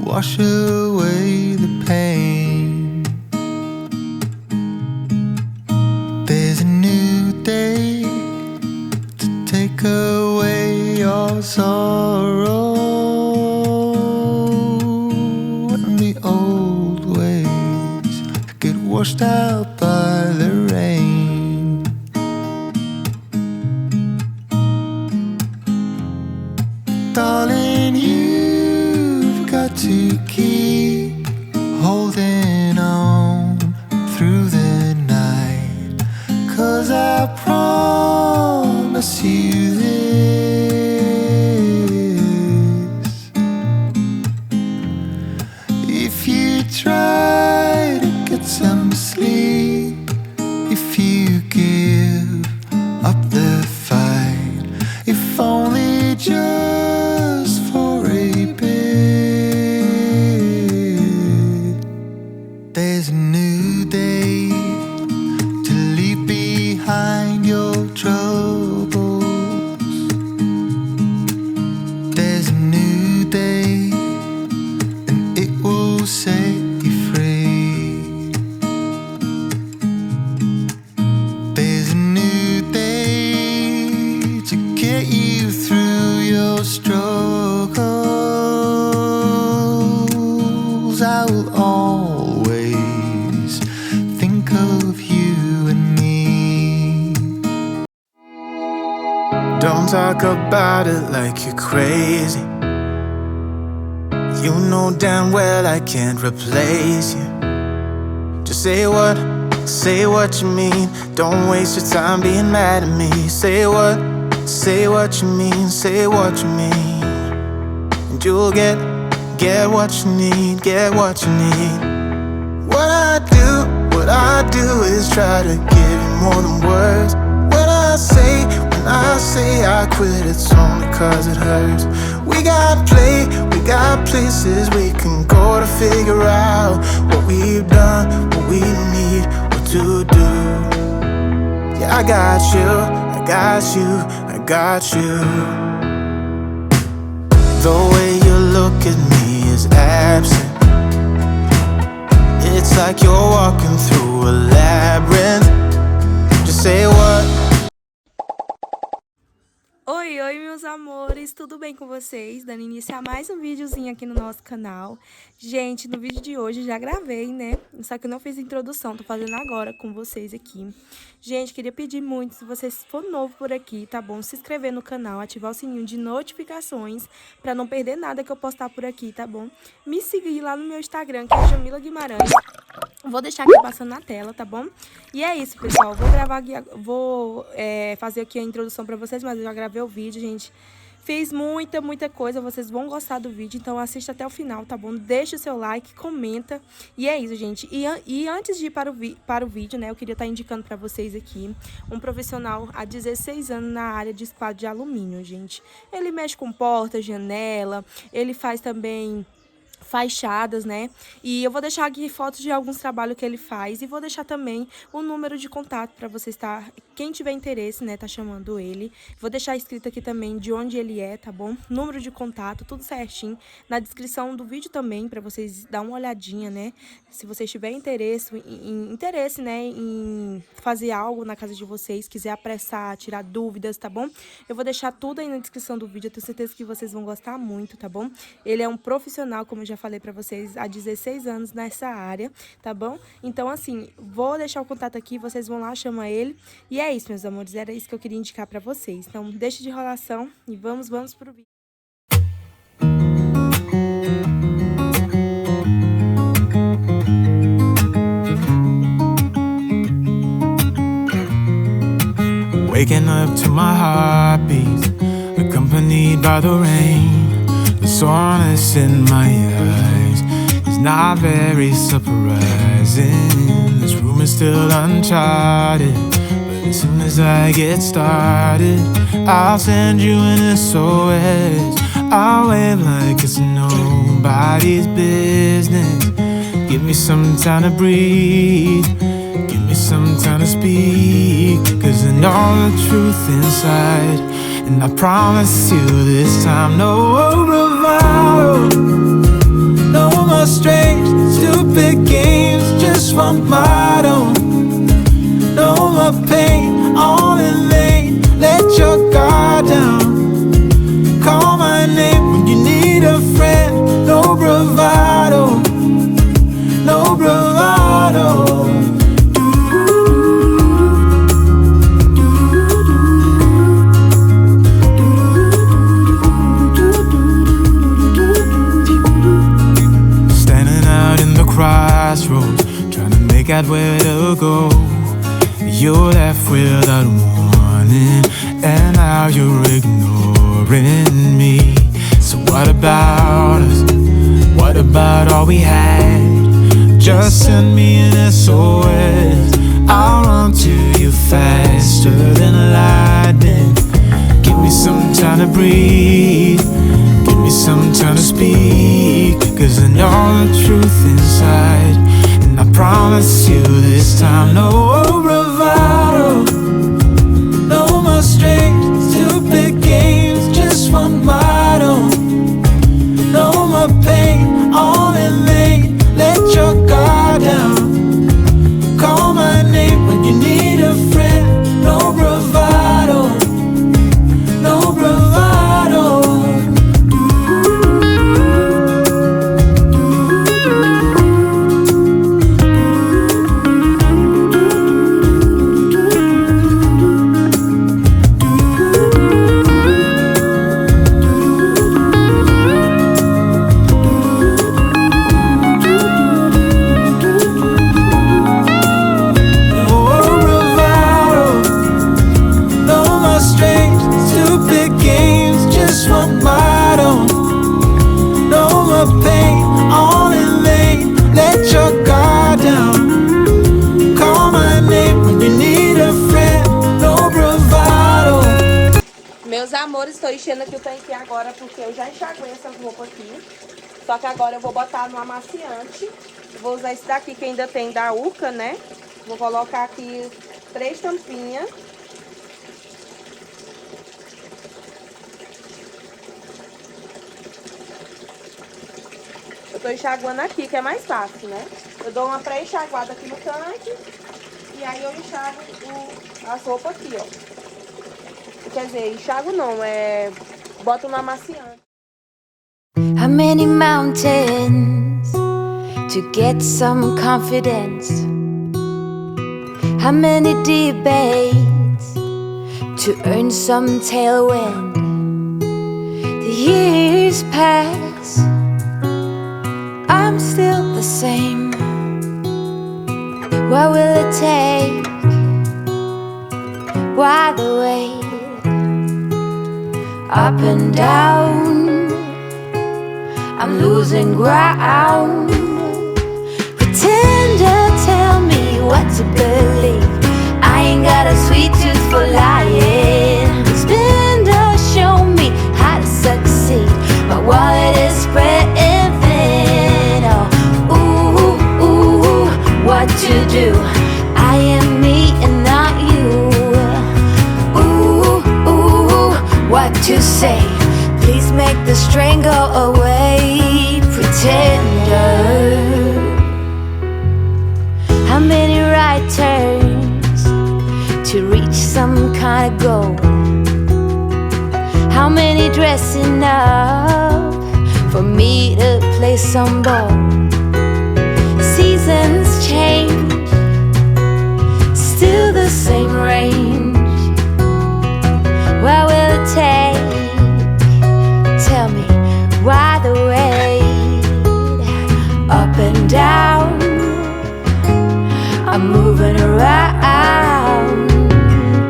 wash away the pain. There's a new day to take away your sorrow, and the old ways get washed out by the rain. Darling, you've got to keep holding on through the night, 'cause I promise you this: if you try to get some sleep, if you give up the fight, if only just for a bit, there's a new day to leave behind your troubles. There's a new day, and it will set you free. There's a new day to get you through your struggles. I will always think of you and me. Don't talk about it like you're crazy. You know damn well I can't replace you. Just say what you mean. Don't waste your time being mad at me. Say what you mean, say what you mean. And you'll get what you need, get what you need. What I do is try to give you more than words. When I say I quit, it's only 'cause it hurts. We got places we can go to figure out what we've done, what we need, what to do. Yeah, I got you. The way you look at me is absent. It's like you're walking through a labyrinth. Just say what. Oi, meus amores, tudo bem com vocês? Dando início a mais um videozinho aqui no nosso canal. Gente, no vídeo de hoje já gravei, né? Só que eu não fiz introdução, tô fazendo agora com vocês aqui. Gente, queria pedir muito, se você for novo por aqui, tá bom? Se inscrever no canal, ativar o sininho de notificações pra não perder nada que eu postar por aqui, tá bom? Me seguir lá no meu Instagram, que é Jamila Guimarães. Vou deixar aqui passando na tela, tá bom? E é isso, pessoal. Vou fazer aqui a introdução pra vocês, mas eu já gravei o vídeo, gente. Fiz muita coisa, vocês vão gostar do vídeo, então assista até o final, tá bom? Deixa o seu like, comenta. E é isso, gente. E antes de ir para o vídeo, né, eu queria estar indicando pra vocês aqui um profissional há 16 anos na área de esquadro de alumínio, gente. Ele mexe com porta, janela, ele faz também fachadas, né? E eu vou deixar aqui fotos de alguns trabalhos que ele faz e vou deixar também o número de contato para você estar, quem tiver interesse, né, tá chamando ele. Vou deixar escrito aqui também de onde ele é, tá bom? Número de contato, tudo certinho na descrição do vídeo também, para vocês dar uma olhadinha, né? Se vocês tiverem interesse, né, em fazer algo na casa de vocês, quiser apressar, tirar dúvidas, tá bom? Eu vou deixar tudo aí na descrição do vídeo, eu tenho certeza que vocês vão gostar muito, tá bom? Ele é um profissional, como eu já falei pra vocês, há 16 anos nessa área, tá bom? Então, assim, vou deixar o contato aqui, vocês vão lá, chama ele. E é isso, meus amores, era isso que eu queria indicar pra vocês. Então, deixa de enrolação e vamos pro vídeo. Waking up to my heartbeat, accompanied by the rain. The soreness in my eyes is not very surprising. This room is still uncharted, but as soon as I get started, I'll send you an SOS. I'll wave like it's nobody's business. Give me some time to breathe, give me some time to speak, 'cause I know the truth inside, and I promise you this time, no bravado, no more strange, stupid games, just want my own. No more pain, all in vain. Let your guard down. Call my name when you need a friend. No bravado, no bravado. Standing out in the crossroads, trying to make out where to go. You're left without warning, and now you're ignoring me. So what about us? What about all we had? Just send me an SOS. I'll run to you faster than lightning. Give me some time to breathe. Give me some time to speak. 'Cause I know the truth inside, and I promise you this time, no bravado, no more strange, stupid games, just want my own. No more pain, all in vain. Let your guard down. Call my name when you need a friend. No bravado, no bravado. Meus amores, estou enchendo aqui o tanque agora porque eu já enxaguei essa roupa aqui. Só que agora eu vou botar no amaciante. Vou usar esse daqui que ainda tem da Urca, né? Vou colocar aqui 3 tampinhas. Eu tô enxaguando aqui, que é mais fácil, né? Eu dou uma pré-enxaguada aqui no tanque. E aí eu enxago as roupas aqui, ó. Quer dizer, enxago não, boto no amaciante. How many mountains to get some confidence? How many debates to earn some tailwind? The years pass, I'm still the same. What will it take? Why the wait? Up and down, I'm losing ground. Pretender, tell me what to believe. I ain't got a sweet tooth for lying. Spender, show me how to succeed. My wallet is spreading thin. Oh, ooh, ooh, what to do? I am me and not you. What to say? Please make the strain go away. Pretender. How many right turns to reach some kind of goal? How many dressing up for me to play some ball? Seasons change, still the same range. What will it take? Tell me, why the wait? Up and down, I'm moving around.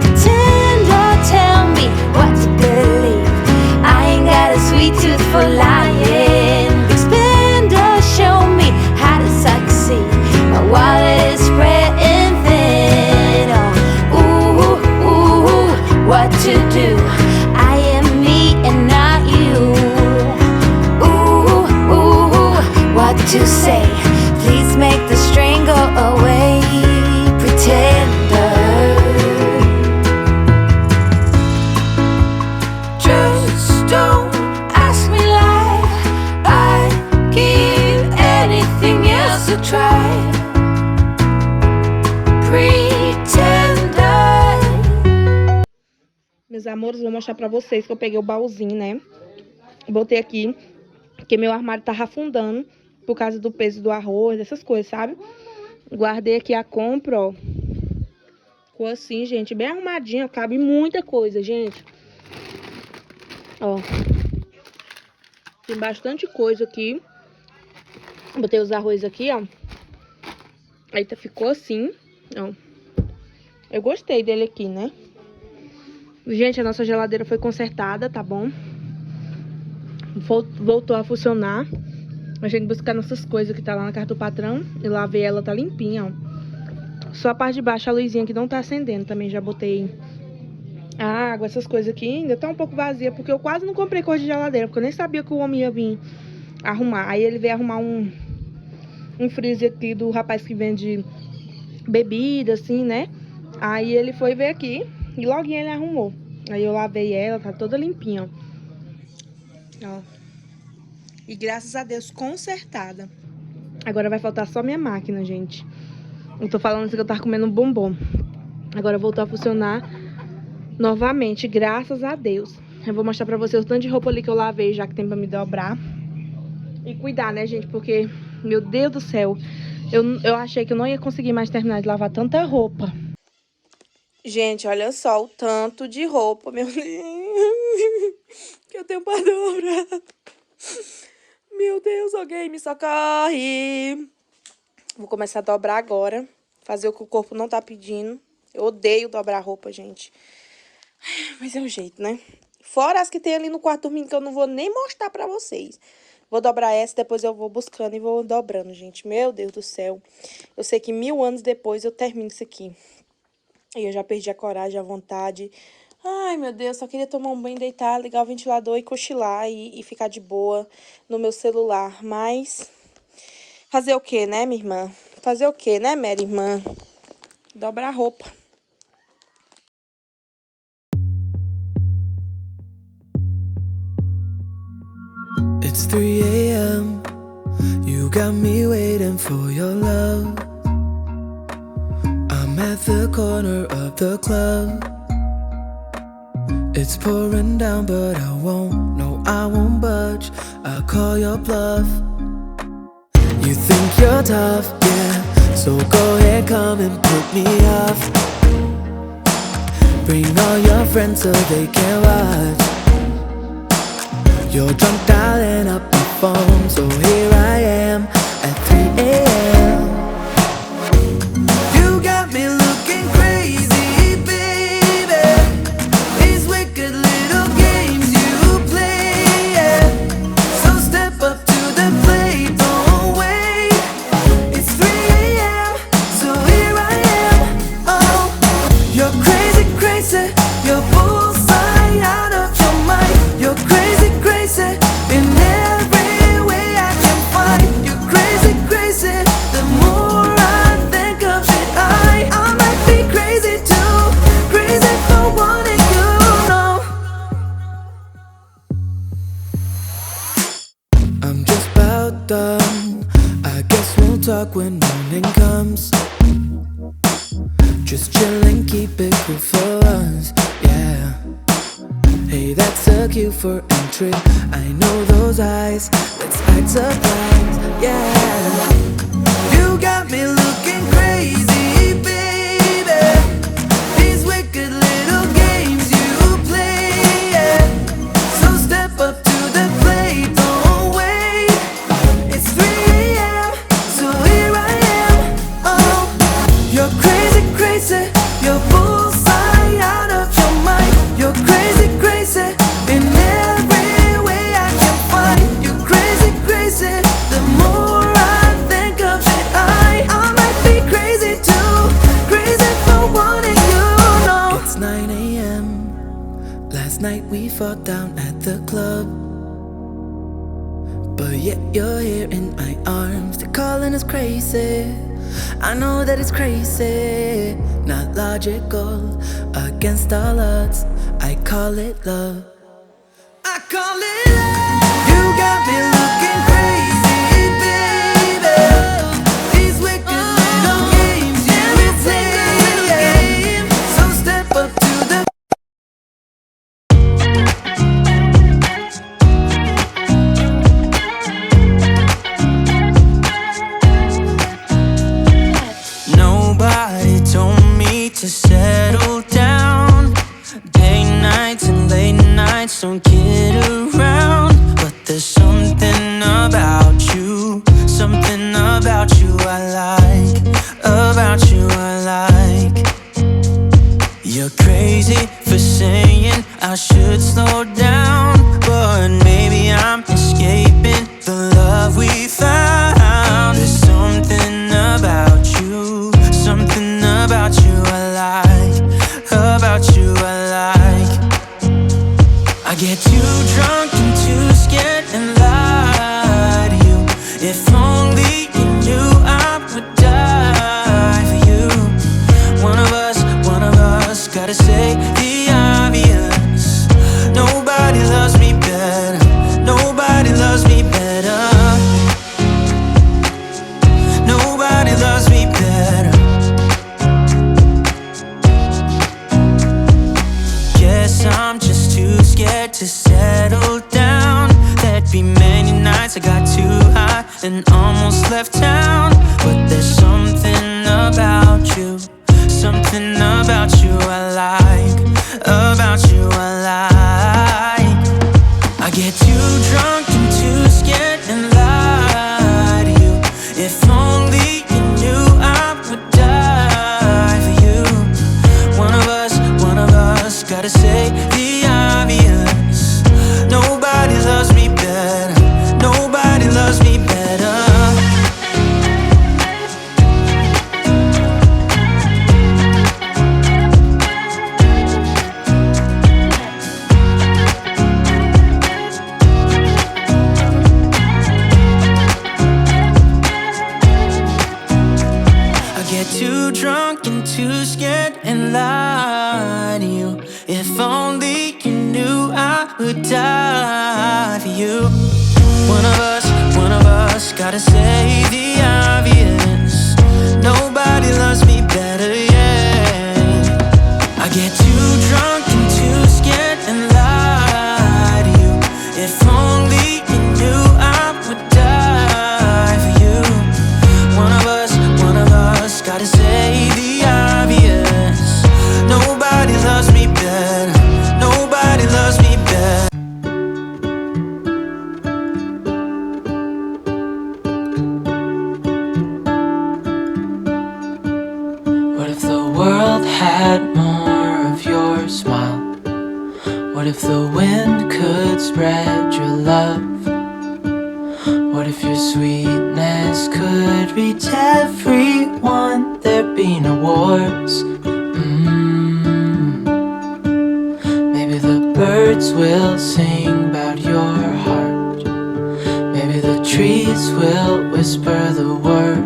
Pretender, tell me what to believe. I ain't got a sweet tooth for lying. Spender, show me how to succeed. My wallet is spreading thin. Oh, ooh, ooh, what to do? I am me and not you. Ooh, ooh, what to say? Please make the strain go away. Pretender. Just don't ask me like I give Meus amores, vou mostrar pra vocês que eu peguei o baúzinho, né? Botei aqui, porque meu armário tava afundando por causa do peso do arroz, essas coisas, sabe? Guardei aqui a compra, ó. Ficou assim, gente, bem arrumadinho, cabe muita coisa, gente. Ó. Tem bastante coisa aqui. Botei os arroz aqui, ó. Aí ficou assim, ó. Eu gostei dele aqui, né? Gente, a nossa geladeira foi consertada, tá bom? Voltou a funcionar. A gente buscar nossas coisas que tá lá na casa do patrão. Eu lavei ela, tá limpinha, ó. Só a parte de baixo, a luzinha que não tá acendendo. Também já botei a água, essas coisas aqui. Ainda tá um pouco vazia, porque eu quase não comprei coisa de geladeira. Porque eu nem sabia que o homem ia vir arrumar. Aí ele veio arrumar um freezer aqui do rapaz que vende bebida, assim, né? Aí ele foi ver aqui e logo ele arrumou. Aí eu lavei ela, tá toda limpinha, ó. E graças a Deus consertada. Agora vai faltar só minha máquina, gente. Eu tô falando assim que eu tava comendo um bombom. Agora voltou a funcionar novamente, graças a Deus. Eu vou mostrar pra vocês o tanto de roupa ali que eu lavei, já que tem pra me dobrar. E cuidar, né, gente? Porque, meu Deus do céu, eu achei que eu não ia conseguir mais terminar de lavar tanta roupa. Gente, olha só o tanto de roupa, meu Deus, que eu tenho pra dobrar. Meu Deus, alguém me socorre. Vou começar a dobrar agora. Fazer o que o corpo não tá pedindo. Eu odeio dobrar roupa, gente. Mas é o jeito, né? Fora as que tem ali no quarto dormindo, que eu não vou nem mostrar pra vocês. Vou dobrar essa, depois eu vou buscando e vou dobrando, gente. Meu Deus do céu. Eu sei que 1000 anos depois eu termino isso aqui. E eu já perdi a coragem, a vontade. Ai, meu Deus, só queria tomar um banho, deitar, ligar o ventilador e cochilar e ficar de boa no meu celular. Mas fazer o quê, né, minha irmã? Fazer o quê, né, minha irmã? Dobrar roupa. It's 3 a.m. You got me waiting for your love. I'm at the corner of the club. It's pouring down, but I won't, no, I won't budge. I'll call your bluff. You think you're tough, yeah, so go ahead, come and put me off. Bring all your friends so they can watch. You're drunk dialing up my phone, so here I am at 3 a.m. You got me looking crazy, baby. These wicked little games you play, yeah. So step up to the plate, don't wait. It's 3 a.m., so here I am. Oh, you're crazy, crazy. You're bullseye out of your mind. You're crazy, crazy in every way I can find. You're crazy, crazy. The more I think of it, I might be crazy too. Crazy for wanting you, no. I'm just about done. I guess we'll talk when morning comes. Just chillin', keep it cool for us, yeah. Hey, that's a cue for entry. I know those eyes. Let's act surprised, yeah. You got me looking crazy, baby. These wicked little games you play, yeah. So step up to the plate, don't wait. It's 3 a.m., so here I am. Oh, you're crazy, crazy. You're bullseye out of your mind. You're crazy, crazy in every way I can find. You're crazy, crazy. The more I think of it, I might be crazy too. Crazy for wanting you, no. It's 9 a.m. Last night we fought down at the club, but yet you're here in my arms. They're calling us crazy. I know that it's crazy, not logical, against all odds. I call it love. I call it love. You got me looking crazy, baby. These wicked little games you play, yeah. So step up to the just don't get around. But there's something about you, something about you I like, about you I like. You're crazy for saying I should slow down, but maybe I'm escaping the love we found. There's something about you, something about you I like, about you I like. I get too drunk and too scared and lie to you. If only you knew I would die for you. One of us gotta say the obvious. Nobody loves me better, nobody loves me better, nobody loves me better. Guess I'm just too scared to settle down. There'd be many nights I got too high and almost left town. But there's something about you, something about you I like, about you I like. I get too drunk and too scared and lie to you. If only you knew I would die for you. One of us gotta say the obvious. Nobody loves me better, nobody loves me better. Too drunk and too scared and lie to you. If only you knew I would die for you. One of us gotta say the obvious. Nobody loves me better, yeah. I get too drunk and too scared and lie to you. If only you knew I would die for you. One of us gotta say the obvious. Nobody loves me better, nobody loves me better. What if the world had more of your smile? What if the wind could spread your love? What if your sweetness could reach everyone? There'd be no wars. Maybe the birds will sing about your heart. Maybe the trees will whisper the word.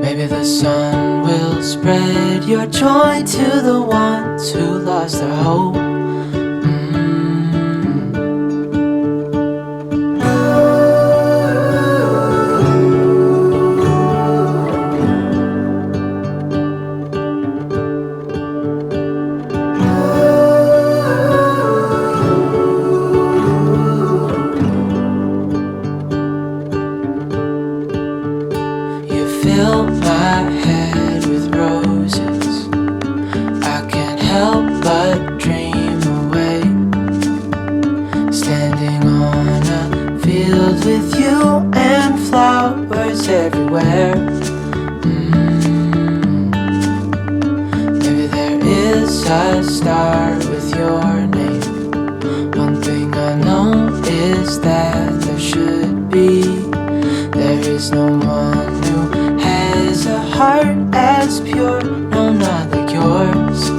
Maybe the sun will spread your joy to the ones who lost their hope. Fill my head with roses. I can't help but dream away. Standing on a field with you and flowers everywhere. Maybe there is a star with your name. One thing I know is that there should be. There is no one who has a heart as pure, no, not like yours.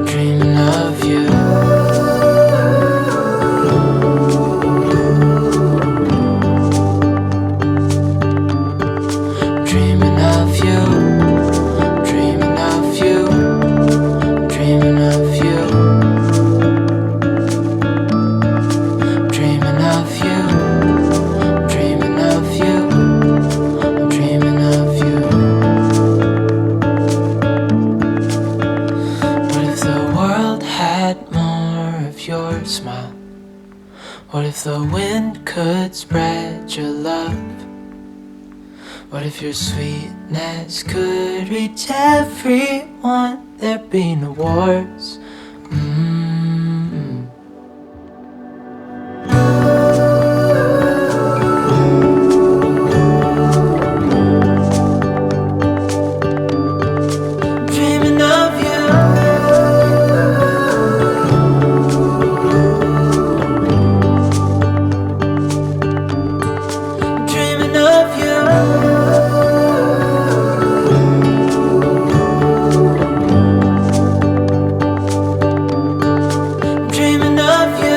Dreaming of you. wind could spread your love? What if your sweetness could reach everyone? There'd be no wars. Dreaming of you. Dreaming of you. Dreaming of you.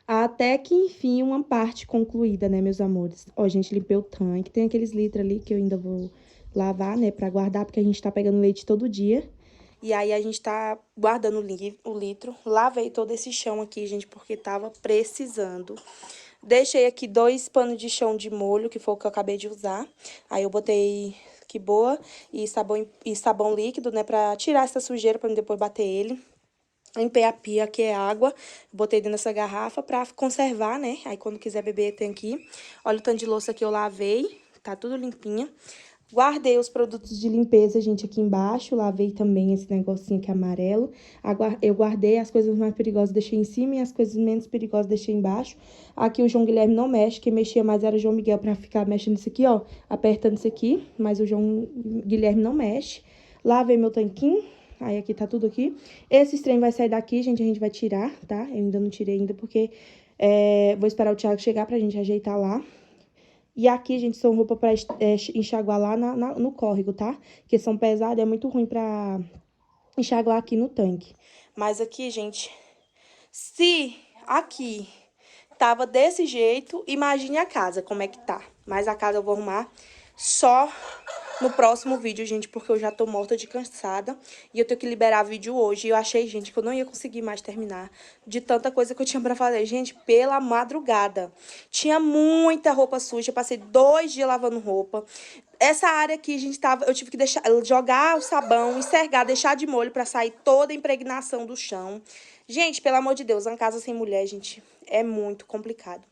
Até que enfim, uma parte concluída, né, meus amores? Ó, gente, limpei o tanque. Tem aqueles litros ali que eu ainda vou lavar, né, pra guardar, porque a gente tá pegando leite todo dia. E aí, a gente tá guardando o litro. Lavei todo esse chão aqui, gente, porque tava precisando. Deixei aqui 2 panos de chão de molho, que foi o que eu acabei de usar. Aí, eu botei que boa e sabão líquido, né, pra tirar essa sujeira, pra depois bater ele. Limpei a pia, que é água, botei dentro dessa garrafa pra conservar, né? Aí, quando quiser beber, tem aqui. Olha o tanto de louça que eu lavei, tá tudo limpinha. Guardei os produtos de limpeza, gente, aqui embaixo. Lavei também esse negocinho aqui amarelo. Eu guardei as coisas mais perigosas, deixei em cima, e as coisas menos perigosas deixei embaixo. Aqui o João Guilherme não mexe, quem mexia mais era o João Miguel pra ficar mexendo isso aqui, ó. Apertando isso aqui, mas o João Guilherme não mexe. Lavei meu tanquinho. Aí, aqui tá tudo aqui. Esse trem vai sair daqui, gente, a gente vai tirar, tá? Eu ainda não tirei ainda, porque vou esperar o Thiago chegar pra gente ajeitar lá. E aqui, gente, são roupas pra enxaguar lá no córrego, tá? Que são pesadas, é muito ruim pra enxaguar aqui no tanque. Mas aqui, gente, se aqui tava desse jeito, imagine a casa, como é que tá. Mas a casa eu vou arrumar só no próximo vídeo, gente, porque eu já tô morta de cansada. E eu tenho que liberar vídeo hoje. E eu achei, gente, que eu não ia conseguir mais terminar de tanta coisa que eu tinha pra fazer. Gente, pela madrugada. Tinha muita roupa suja. Eu passei 2 dias lavando roupa. Essa área aqui, gente, eu tive que jogar o sabão, encergar, deixar de molho pra sair toda a impregnação do chão. Gente, pelo amor de Deus, uma casa sem mulher, gente, é muito complicado.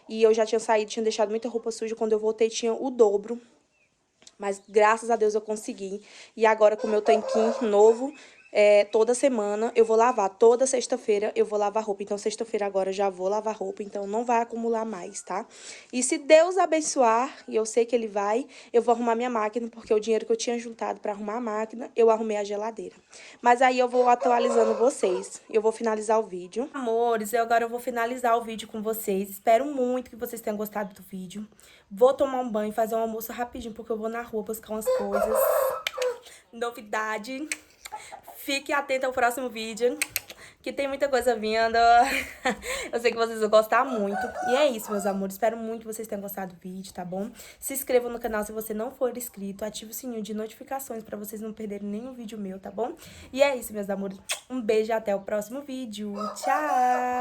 E eu já tinha saído, tinha deixado muita roupa suja. Quando eu voltei, tinha o dobro. Mas, graças a Deus, eu consegui. E agora, com o meu tanquinho novo, toda semana eu vou lavar. Toda sexta-feira eu vou lavar roupa. Então, sexta-feira agora eu já vou lavar roupa. Então, não vai acumular mais, tá? E se Deus abençoar, e eu sei que Ele vai, eu vou arrumar minha máquina, porque o dinheiro que eu tinha juntado pra arrumar a máquina, eu arrumei a geladeira. Mas aí eu vou atualizando vocês. Eu vou finalizar o vídeo. Amores, agora eu vou finalizar o vídeo com vocês. Espero muito que vocês tenham gostado do vídeo. Vou tomar um banho e fazer um almoço rapidinho, porque eu vou na rua buscar umas coisas. Novidade. Fique atento ao próximo vídeo, que tem muita coisa vindo. Eu sei que vocês vão gostar muito. E é isso, meus amores. Espero muito que vocês tenham gostado do vídeo, tá bom? Se inscrevam no canal se você não for inscrito. Ative o sininho de notificações pra vocês não perderem nenhum vídeo meu, tá bom? E é isso, meus amores. Um beijo e até o próximo vídeo. Tchau!